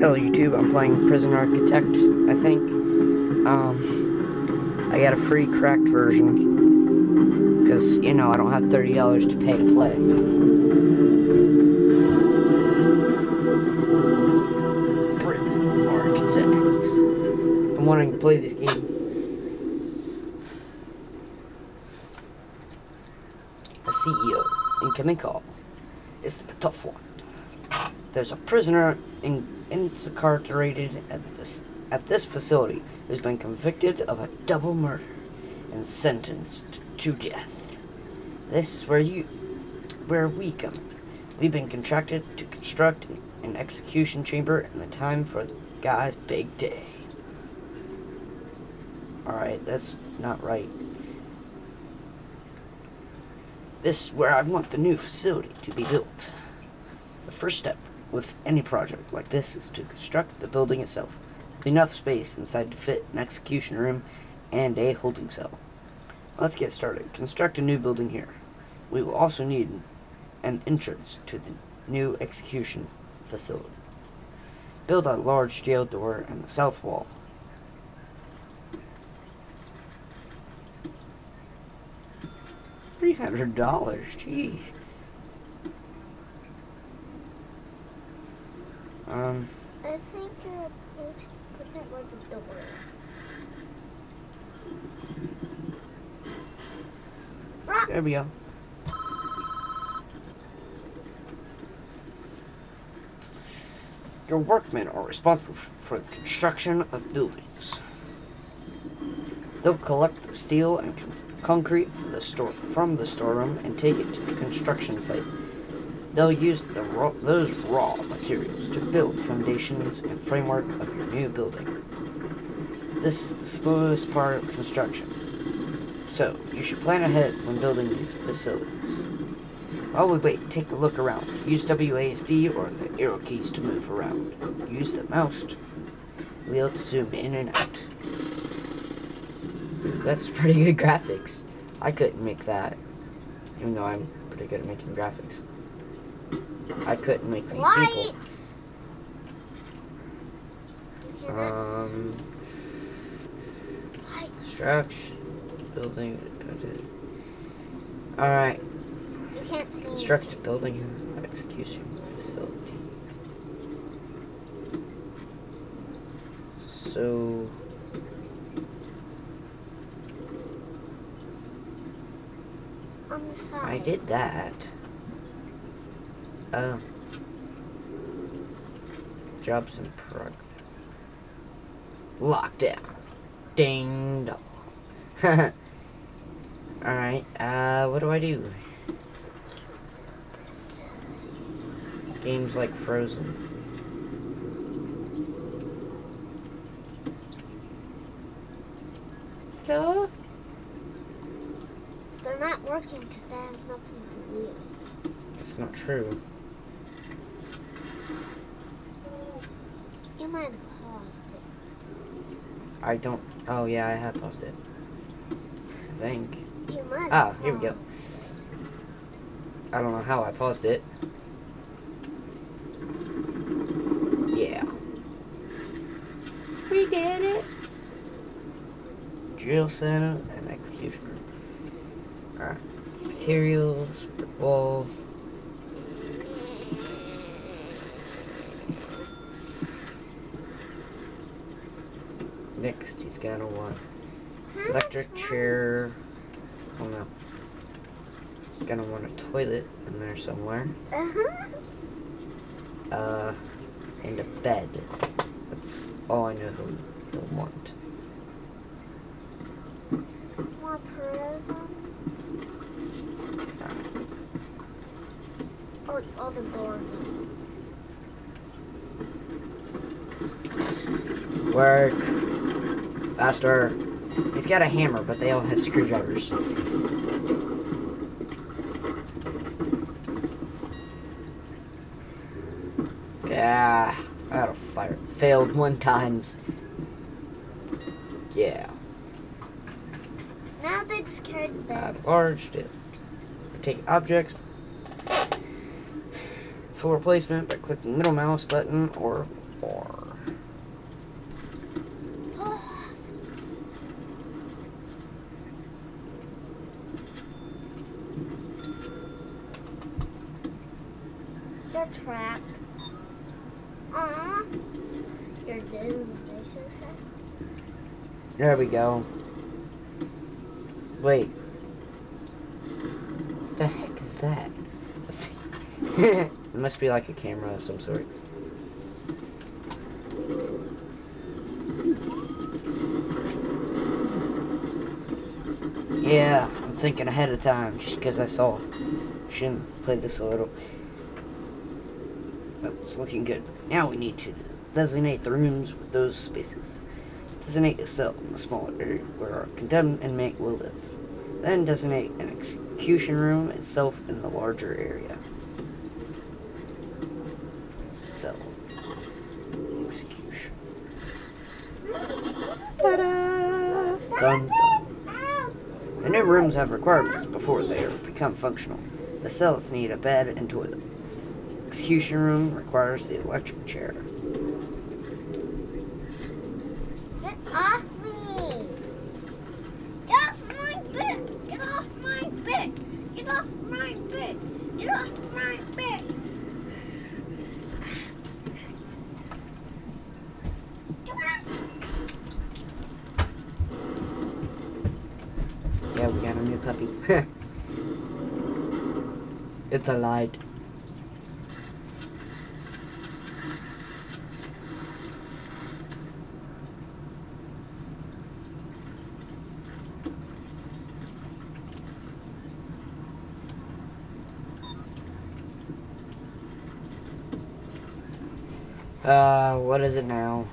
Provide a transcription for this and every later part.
Hello YouTube, I'm playing Prison Architect, I think. I got a free cracked version, because, you know, I don't have $30 to pay to play. Prison Architect. I'm wanting to play this game. The CEO, incoming call. It's the tough one. There's a prisoner incarcerated at this facility who's been convicted of a double murder and sentenced to death. This is where we come in. We've been contracted to construct an execution chamber in the time for the guy's big day. Alright, that's not right. This is where I want the new facility to be built. The first step with any project like this is to construct the building itself, with enough space inside to fit an execution room and a holding cell. Let's get started. Construct a new building here. We will also need an entrance to the new execution facility. Build a large jail door in the south wall. $300, geez. I think you're supposed to put that where the door is. There we go. Your workmen are responsible for the construction of buildings. They'll collect the steel and concrete from the storeroom and take it to the construction site. They'll use those raw materials to build foundations and framework of your new building. This is the slowest part of construction, so you should plan ahead when building new facilities. While we wait, take a look around. Use WASD or the arrow keys to move around. Use the mouse wheel to zoom in and out. That's pretty good graphics. I couldn't make that, even though I'm pretty good at making graphics. I couldn't make these people. Construction, building. Alright. You can't see. Construct a building execution facility. So. On the side. I did that. Jobs in progress. Lockdown. Ding dong. Alright, what do I do? Games like Frozen. Hello? They're not working because they have nothing to do. It's not true. You might have paused it. I don't. Oh, yeah, I have paused it. I think. You might Ah, have here we go. paused. I don't know how I paused it. Yeah. We did it! Drill center and execution room. Alright. Materials, brick wall. Next, he's gonna want electric chair. Oh no. He's gonna want a toilet in there somewhere. And a bed. That's all I know he'll want. More prisons. Oh, all the doors. Work. Faster. He's got a hammer, but they all have screwdrivers. Yeah, I got a fire. Failed one times. Yeah. Now they just carried the bed. Enlarged it. Take objects. Full replacement by clicking middle mouse button or bar. You're trapped. Aww. You're doomed, I should say. There we go. Wait. What the heck is that? Let's see. It must be like a camera of some sort. Yeah, I'm thinking ahead of time just because I saw. Shouldn't play this a little. Oh, it's looking good. Now we need to designate the rooms with those spaces. Designate a cell in the smaller area where our condemned inmate will live. Then designate an execution room itself in the larger area. Cell. Execution. Ta-da! Done. The new rooms have requirements before they become functional. The cells need a bed and toilet. Execution room requires the electric chair. Get off me! Get off my bed! Get off my bed! Get off my bed! Get off my bed! Come on! Yeah, we got a new puppy. It's a light. What is it now?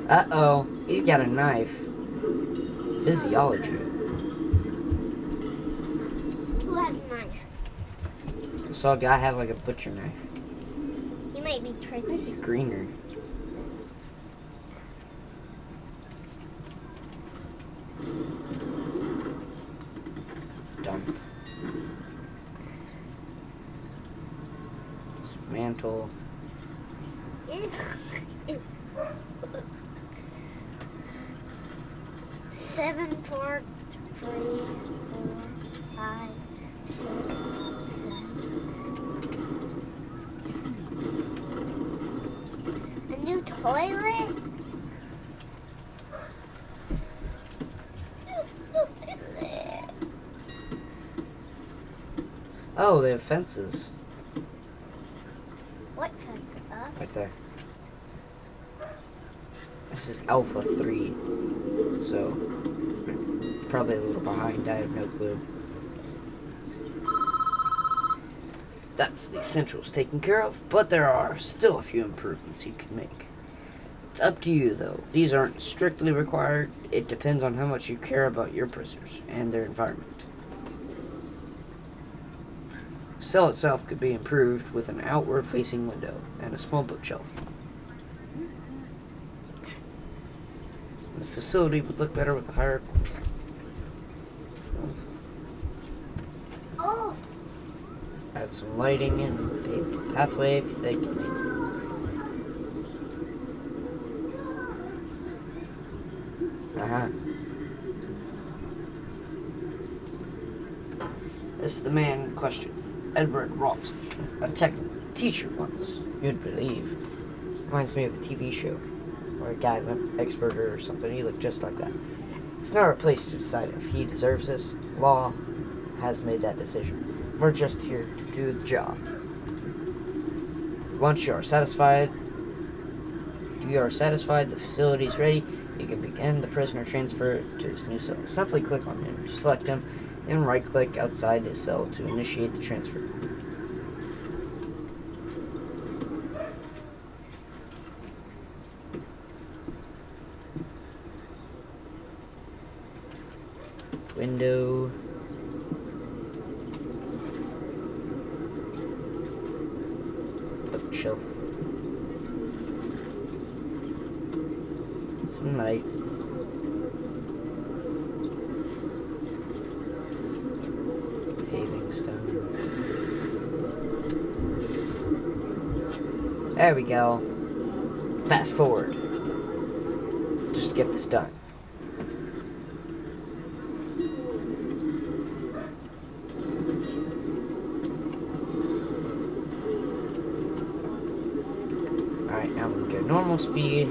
Uh-oh, he's got a knife. Physiology. Who has a knife? I saw a guy have like a butcher knife. He might be Why is tricky. it greener? Dump. Dismantle. Ew. 7, 4, 3, 4, 5, 6, 7. A new toilet? Oh, they have fences. What fence? Right there. This is Alpha 3. So, probably a little behind. I have no clue. That's the essentials taken care of, but there are still a few improvements you can make. It's up to you, though. These aren't strictly required. It depends on how much you care about your prisoners and their environment. The cell itself could be improved with an outward-facing window and a small bookshelf. The facility would look better with a higher... Oh, Add some lighting and paved pathway if you think it needs it. This is the man in question, Edward Ross, a tech teacher once, you'd believe. Reminds me of a TV show, or a guy went expert or something. He looked just like that. It's not our place to decide if he deserves this. Law has made that decision. We're just here to do the job. Once you are satisfied, the facility is ready, you can begin the prisoner transfer to his new cell. Simply click on him to select him, then right-click outside his cell to initiate the transfer. Window. Bookshelf. Some lights. Paving. stepping stone. There we go. Fast forward. Just get this done. Alright, now we can go normal speed.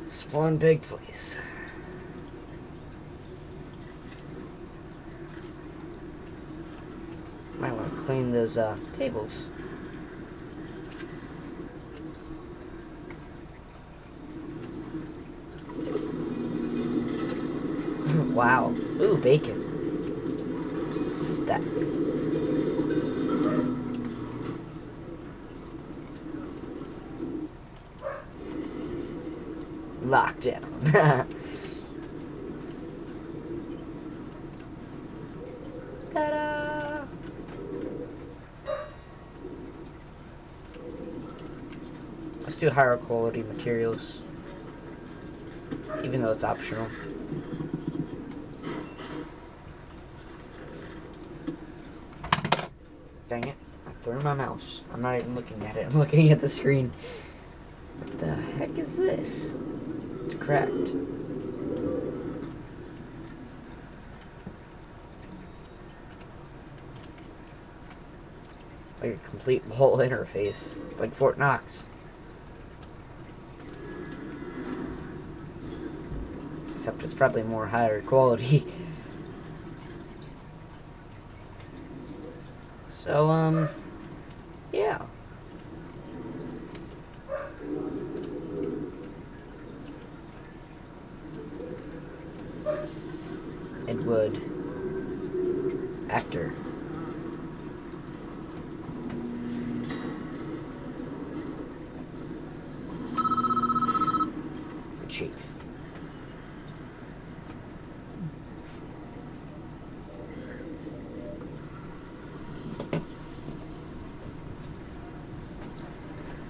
It's one big place. Might want to clean those tables. Wow. Ooh, bacon. Stack. Lockdown. Ta-da! Let's do higher quality materials, even though it's optional. Dang it, I threw my mouse. I'm not even looking at it, I'm looking at the screen. What the heck is this? It's cracked. Like a complete whole interface, like Fort Knox. Except it's probably more higher quality. So, yeah. Ed Wood. Actor. Chief.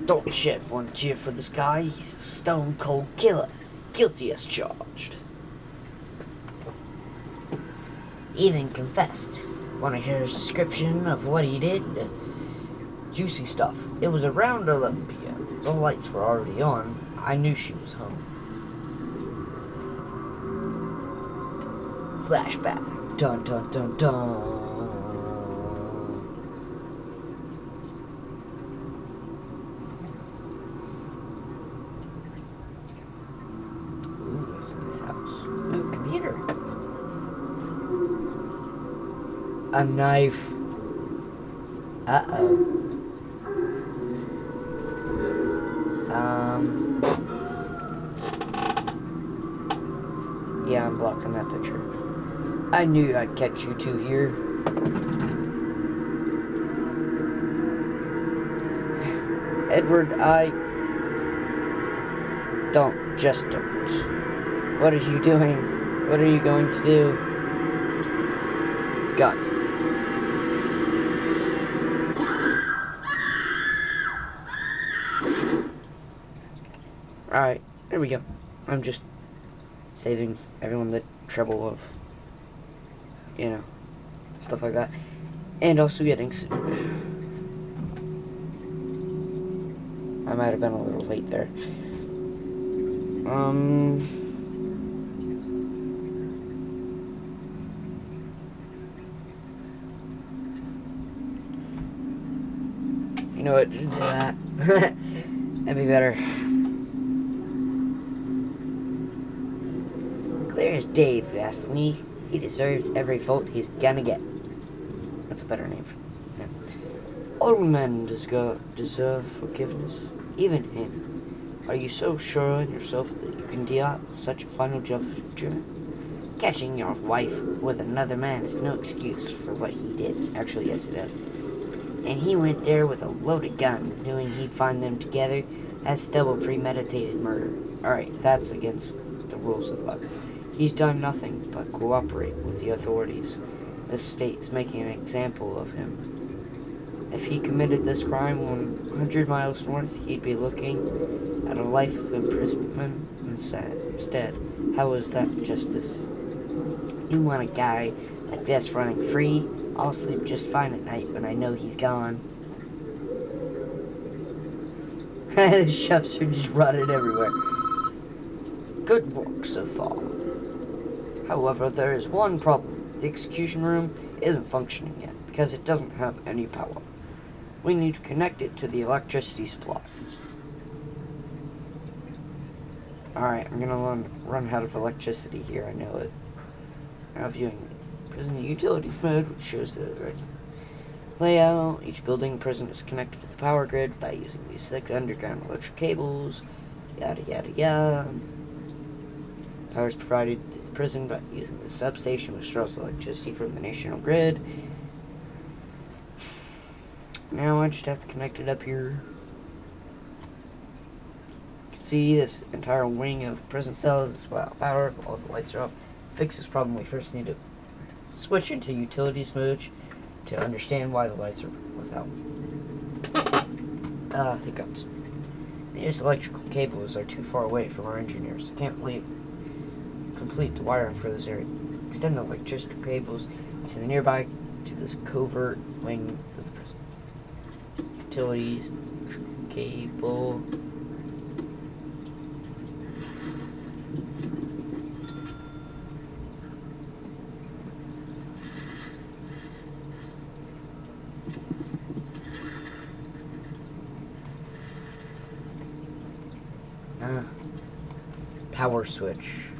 Don't shed one tear for this guy. He's a stone cold killer. Guilty as charged. Even confessed. Want to hear his description of what he did? Juicy stuff. It was around 11 p.m. The lights were already on. I knew she was home. Flashback. Dun dun dun dun. Ooh, what's in this house? Ooh, computer. A knife. Uh-oh. Yeah, I'm blocking that picture. I knew I'd catch you two here. Edward, just don't. What are you doing? What are you going to do? Gun. Alright, there we go. I'm just saving everyone the trouble of, you know, stuff like that. And also getting sued. I might have been a little late there. You know what, do that. That'd be better. Clear as day, if you ask me. He deserves every vote he's gonna get. That's a better name for him. All men deserve forgiveness, even him. Are you so sure in yourself that you can deal out such a final judgment? Catching your wife with another man is no excuse for what he did. Actually, yes, it is. And he went there with a loaded gun, knowing he'd find them together. That's double premeditated murder. Alright, that's against the rules of law. He's done nothing but cooperate with the authorities. The state's making an example of him. If he committed this crime 100 miles north, he'd be looking at a life of imprisonment instead. How is that justice? You want a guy like this running free? I'll sleep just fine at night when I know he's gone. The chefs are just rotted everywhere. Good work so far. However, there is one problem. The execution room isn't functioning yet because it doesn't have any power. We need to connect it to the electricity supply. Alright, I'm gonna run out of electricity here, I know it. Now viewing prison utilities mode, which shows the layout. Each building in prison is connected to the power grid by using these 6 underground electric cables. Yada yada yada. Power is provided to the prison by using the substation, which draws electricity from the national grid. Now I just have to connect it up here. You can see this entire wing of prison cells is without power. All the lights are off. Fix this problem, we first need to switch into utilities mode to understand why the lights are without hiccups. These electrical cables are too far away from our engineers. Can't complete the wiring for this area. Extend the electrical cables to the nearby to this covert wing of the prison. Utilities cable. Power switch.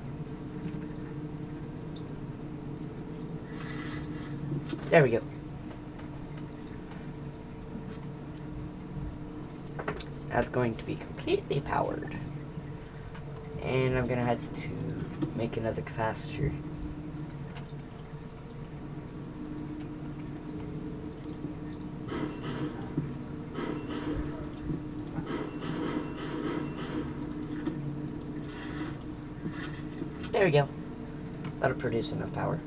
There we go. That's going to be completely powered. And I'm gonna have to make another capacitor. There we go. That'll produce enough power.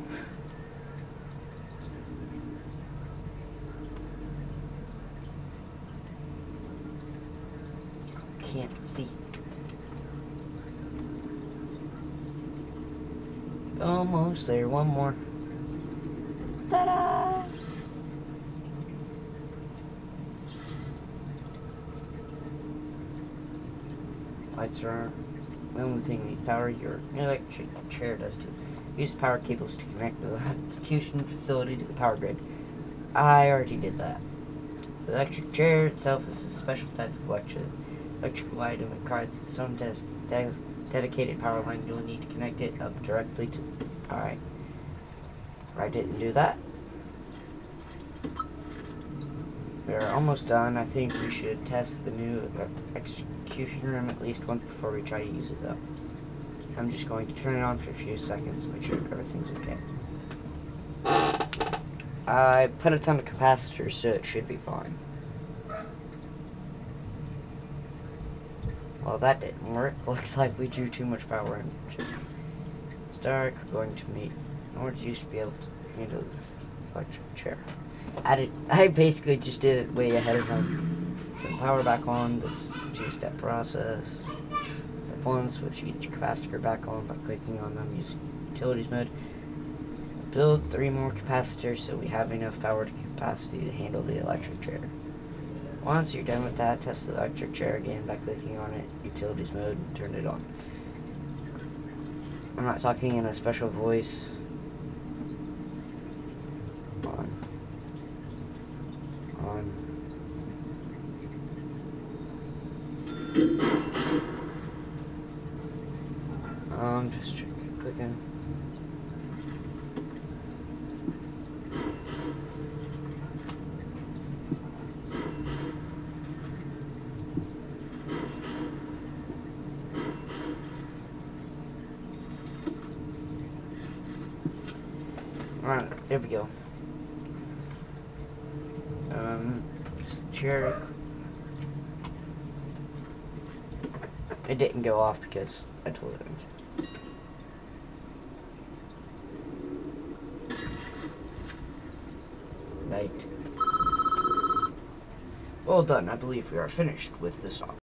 Can't see. Almost there. One more. Ta-da! Lights are the only thing needs power. Your electric chair does too. Use power cables to connect the execution facility to the power grid. I already did that. The electric chair itself is a special type of electrical item. It requires its own dedicated power line. You'll need to connect it up directly to. Alright. I didn't do that. We're almost done. I think we should test the new execution room at least once before we try to use it, though. I'm just going to turn it on for a few seconds, make sure everything's okay. I put a ton of capacitors, so it should be fine. Well, that didn't work. Looks like we drew too much power in. It's dark. We're going to meet in order to used to be able to handle the electric chair. I basically just did it way ahead of time. Turn power back on. This 2-step process. Step 1, switch each capacitor back on by clicking on them using utilities mode. Build 3 more capacitors so we have enough power to capacity to handle the electric chair. Once you're done with that, test the electric chair again by clicking on it, utilities mode, and turn it on. I'm not talking in a special voice. Just clicking. Alright, there we go. Just chair. It didn't go off because I told it. Light. Well done. I believe we are finished with this job.